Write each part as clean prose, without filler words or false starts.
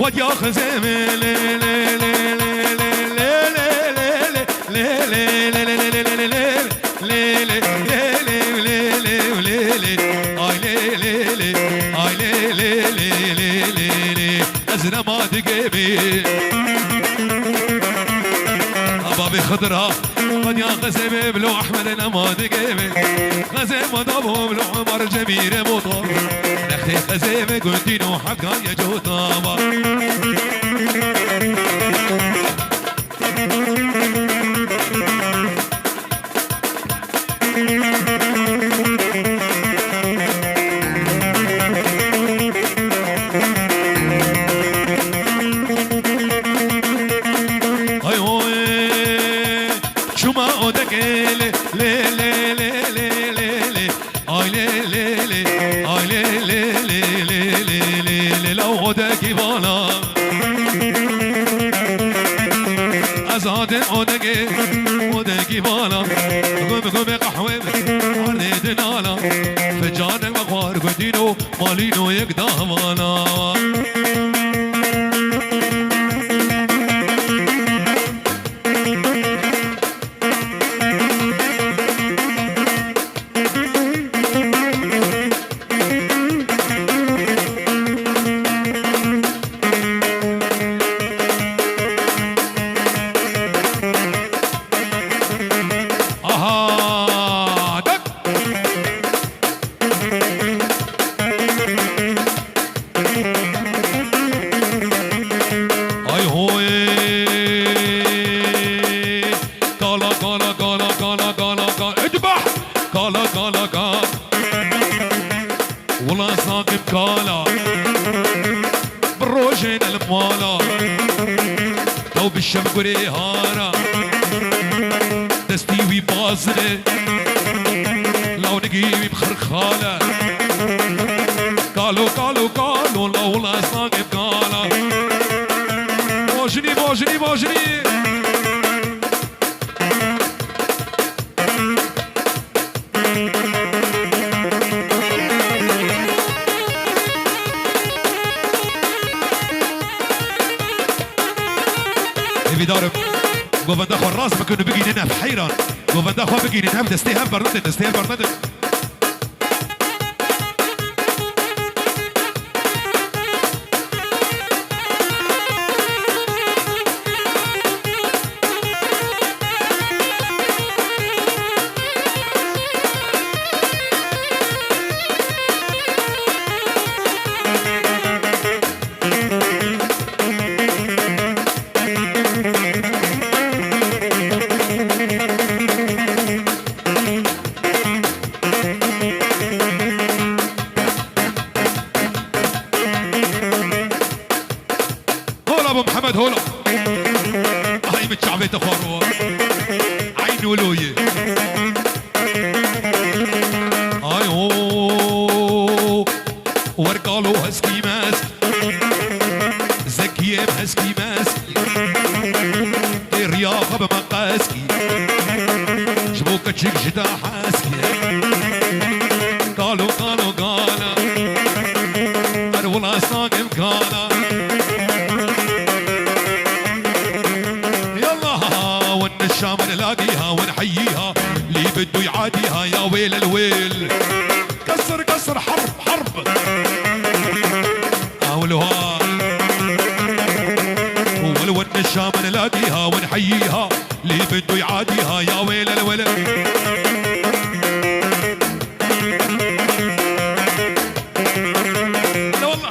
وديا خزيم ازرا ما تقبي ابابي خضرا وديا خزيم بلو احمد انا ما تقبي خزيم ودابو بلو عمر جميل مطر نختي خزيم قلتينو حقا يا جوطابا مالينو يقدامنا بالشمقري هارا دستي ويباصلي لو نجيبي بخرخالة قالوا قالوا قالوا لو لا صاقب قالا موجني موجني موجني دارب قوفن داخل الراس ما كانوا بيجي هنا في حيران قوفن داخل بيجي هنا دستيها برنامج دستيها برنامج محمد هولا هاي متشعبة تخاروا عين ولوية هاي هو ورقالو هسكي ماسك زكية هسكي ماسك الرياضة بمقاسكي شبوكة تشيك جدا حاسكي قالوا قالوا قالا أرولا صاقم قالا الشام نلاقيها ونحييها اللي بده يعاديها يا ويل الويل كسر كسر حرب حرب قولوها والون الشام نلاقيها ونحييها اللي بده يعاديها يا ويل الويل لا والله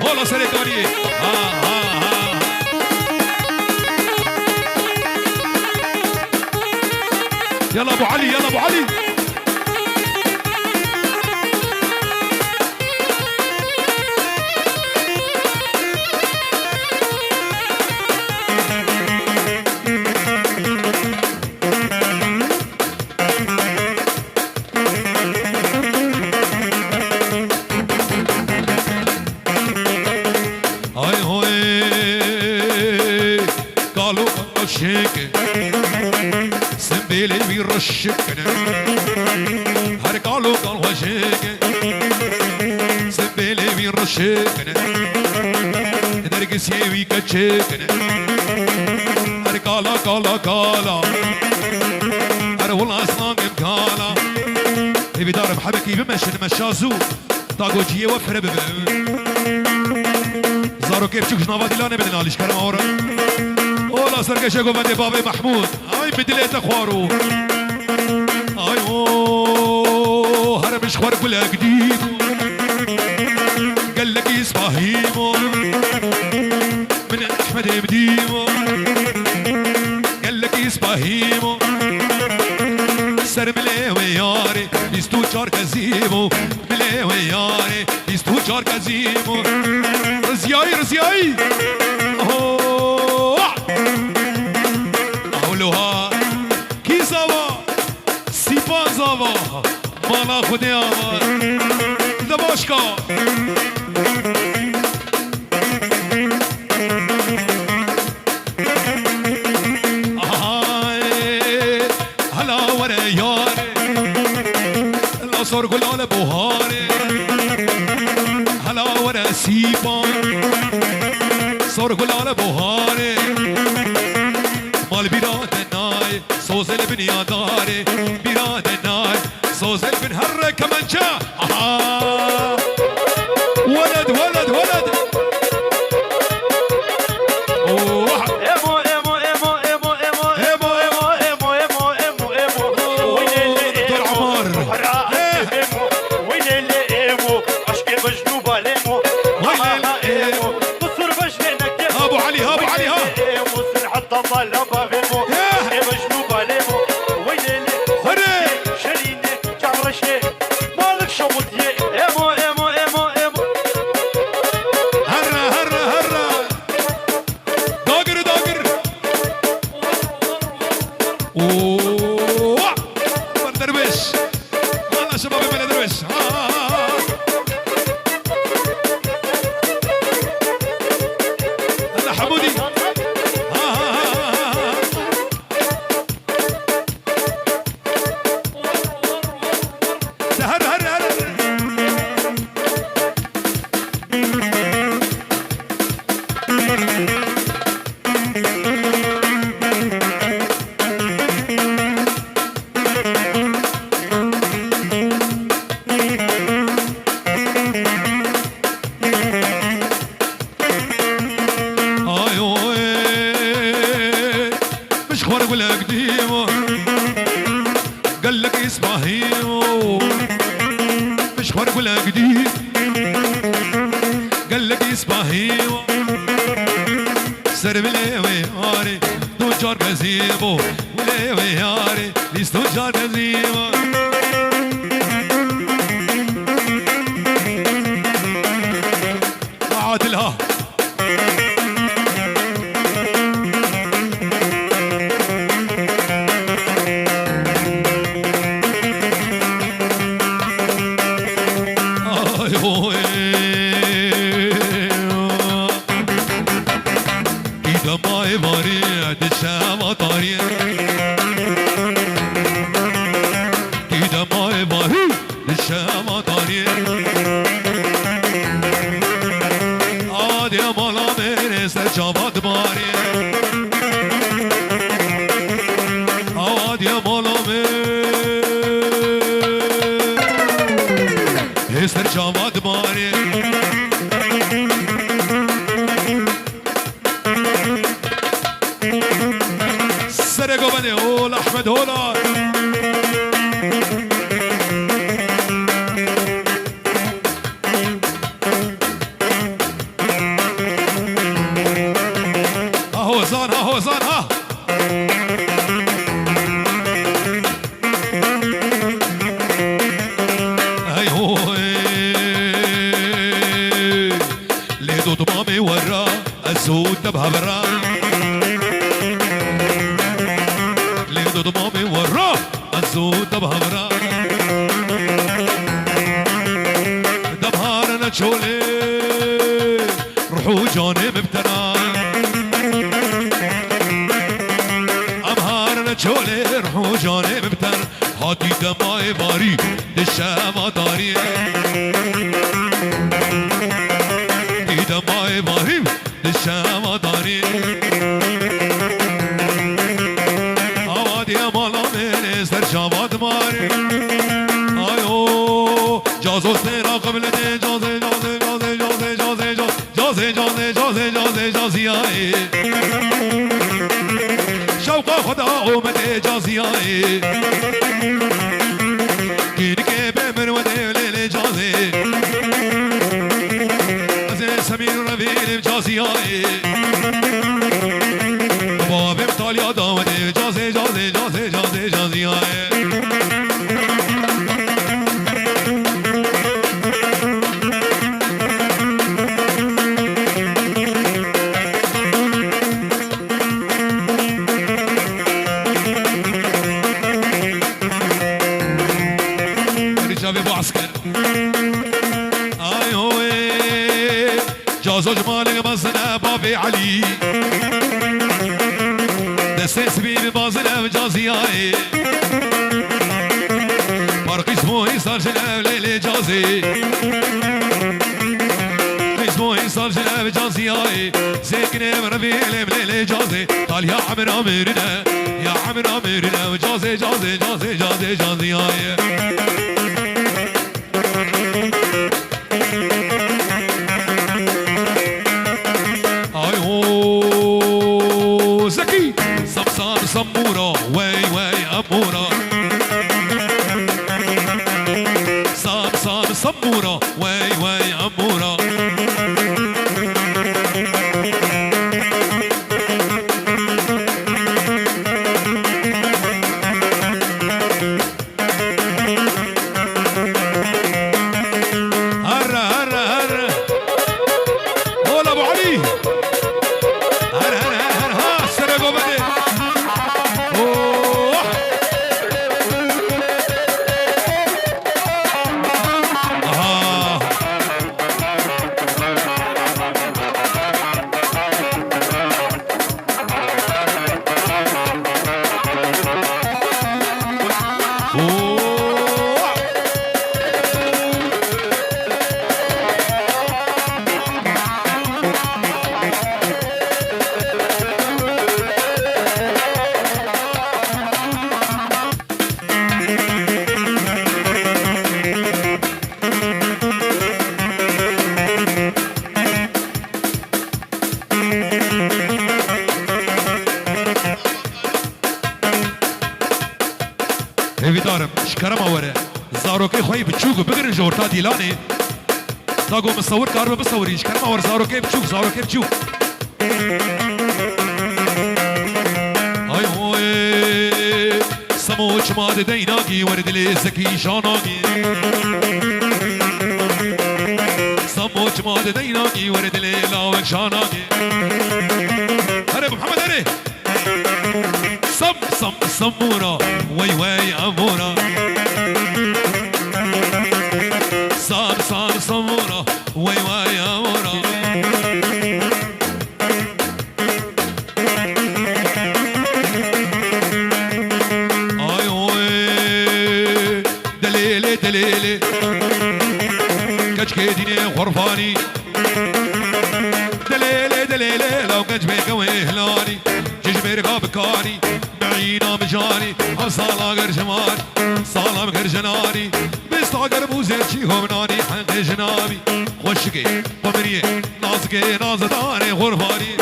والله سريت وريه يلا ابو علي يلا ابو علي هاي هاي قالوا الشيك سنبيلي بيرشكنا هر قالوا قال وشيك بيلي من رشيكنا نرقص يوي كتشيكنا كالا كالا كالا أنا والله أصلاً كالا في دار محبك بمشن مشازو تاقو جيه وفر ببن زارو كيف شوكش نوادي لا نبدنا ليش كرم أورا اولا سرقشة قو بندي بابي محمود هاي بدليت أخوارو هاي اوه هرمش خوار كلها جديد قال لك يسفاهيمو من أحمد مديمو قال لك يسفاهيمو سر ملي وياري يستو چار كزيمو ملي وياري يستو چار كزيمو رزياي رزياي اولوها كي زوا سيبان زوا مالا خودي آمار دباشكا صار قول على بوهاري هلا ورا سيبان صار قول على بوهاري مال بيراد الناي صوز البنيا داري بيراد الناي صوز البن هر كمان جا ولد ولد ولد ابراهيم للشام داري اوادي مالا من سر شابات ماري ايو جازو سيرا قبل دي جازي جازي جازي جازي جازي جازي جازي جازي جازي جازي جازي شوق خدا اومد جازي كينك بمن ودي جازي سمير ربيل جازي باب ايطاليا داودي جازي جازي جازي جازي جازي رجابي ابو عسكر اي هو جازو جمالك بزنا بابي علي دستس بيبي بازنا بجازياي فرق اسمه صار جناب ليلي جازي اسمه صار جناب جازياي سكنه مربيل ليلي جازي قال يا عمر امرنا يا عمر امرنا جازي جازي جازي جازي جازياي زكي صمصام صمورة واي واي أمورة صمصام صمورة واي واي أمورة هرة هرة هرة قول أبو علي هرة هرة هرة ها سرقوا بدي هیویدارم شکرم آوره زاروکی خوی بچوک بگرن جورتا دیلانی داگو مصور کارو بصوری شکرم آور زاروکی بچوک زاروکی بچوک ای هوی سموچ ماد دیناگی وردلی زکی شاناگی سموچ ماد دیناگی وردلی لاوک شاناگی هره محمد هره صم صمورة وي وي أمورة صام صمورة وي وي أمورة أي وي دليلي دليلي كجكي ديني غرفاني دليلي دليلي لو كجبي قوي هلاني ججمير غابكاني بعينا مجاني صالا غير جمال صالا غير جناني بيستاقر بوزير شيهم ناني حق جنابي خوشكي قمريه نازكي نازداني غرفاني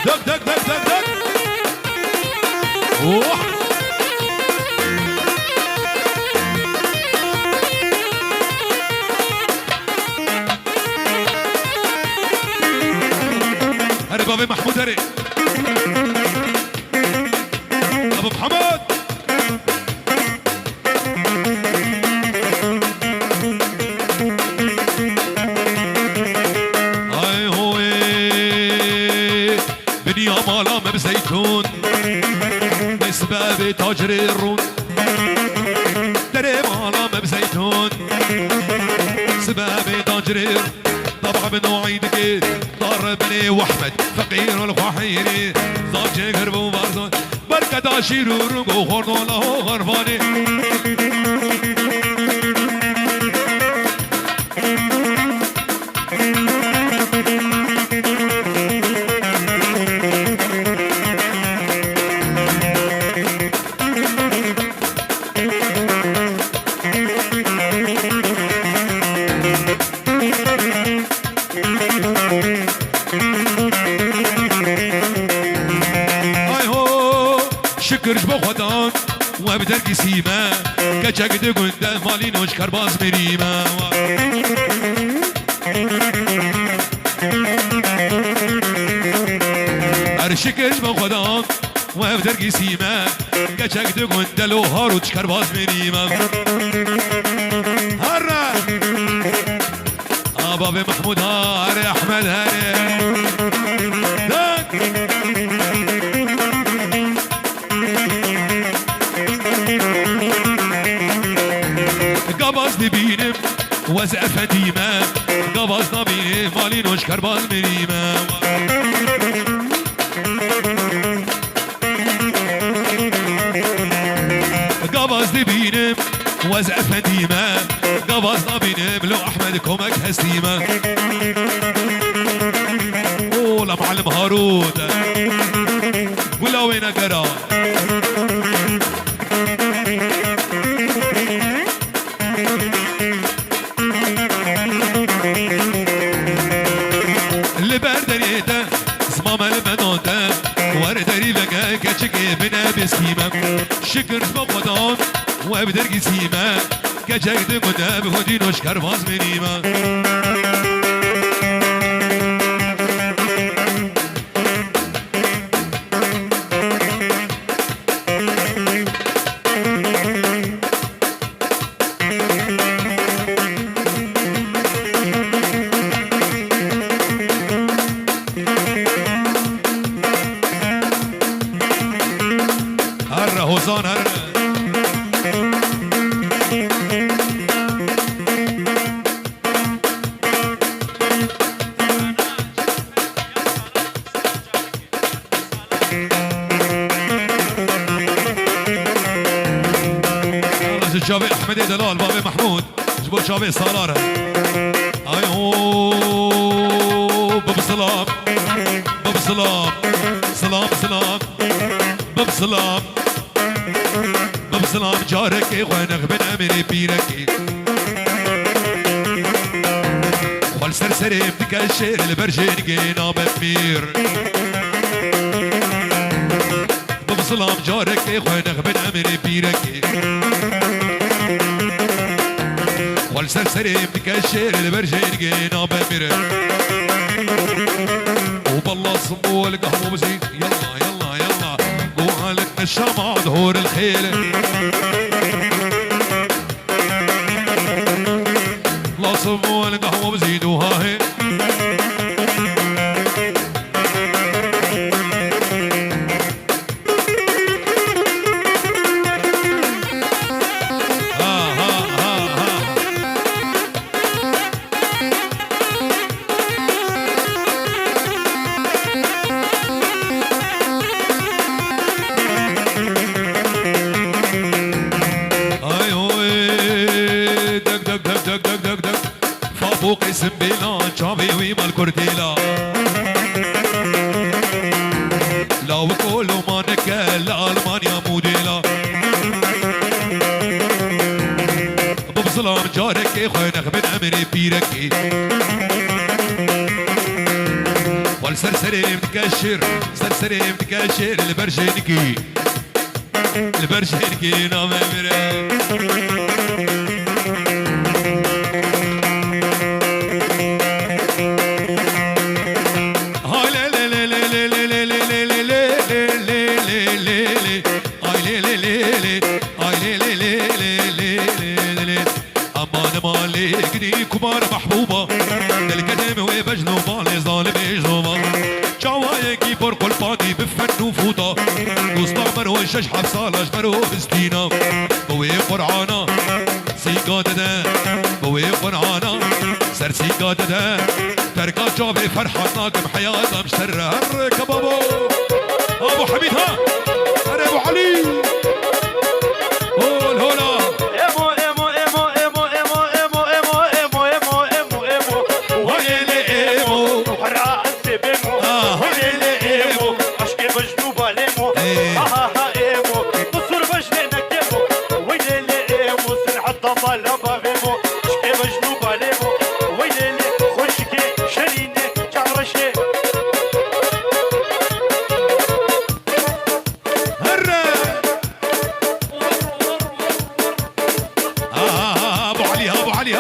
دق دق دق دق دق هري بابي محمود هري ابو محمد اي هوي بني امالا بزيتون بسباب تاجر الرون دري مالا بزيتون سباب تاجر طبعا بنو عيدك طار بني واحمد فقير والفحيري زوجي قرب وبارزون بركة عشير ورقو خردو له غرفاني شكرش بخدان وبدرك سيما كچك دي قندل مالي نوش كرباز مريما شكرش بخدان وبدرك سيما كچك دي قندل وهاروش كرباز مريما هرّا بابي محمود هاري احمد هاري قبض بينم وزقفة ديما قبضنا بينم مالي نوش كرباز مريما قبض بينم وزقفة ديما قبضنا بينم لو احمد كومك هسيمة اولا معلم هارون ولا وين قرا اللي بردنيته صمام المنوته وردري بقى كشكي بنا بسكيمه شكر مقدام وابدر قسيمه كشكت قدام هدين وشكر فاز منيمه حسان هر جابي احمد دلال بابي محمود جبوا جابي صالار ايوه باب سلام باب سلام سلام سلام باب سلام باب سلام جارك خوانك بن امري بيرك خل سرسري بتكشر البرجين جينا بمير باب سلام جارك خوانك بن امري بيرك خل سرسري بتكشر البرجين جينا بمير وبالله صبوا القهوه بزيد يلا يلا يلا قوالك الشمع ظهور الخيل لا صبوا القهوه بزيدوها هي فوق اسم بلا جابي ويما الكرديلا لو كله ما نكال ألمانيا موديلا ببسلام جارك خوينك من أمري بيرك والسرسري متكشر سرسري متكشر البرشينكي البرشينكي نام أمري كبار محبوبة للقدم وبجنو بالي ظالم إجنوبة جوايكي برق الفاضي بفن وفوطة مستعمر وشجحة بصالة جمره بستينة قوي قرعانة سيقادة بوي قرآنا سر سيقادة تركا جابي فرحتنا كم حياتنا مشترر كبابو ابو حميد ها انا ابو علي قول هولا ايمو ايمو ايمو ايمو ايمو ايمو ايمو ايمو ايمو ايمو ايمو ويلي ايمو وحرا انت بيمو ويلي ايمو اشكي بجنوبة ليمو ها ها ايمو بصور بجنينك ايمو ويلي ايمو سنع الضفال بابيمو اشكي بجنوبة ليمو ويلي خشكي شريني جعرشي هرا ابو علي ابو علي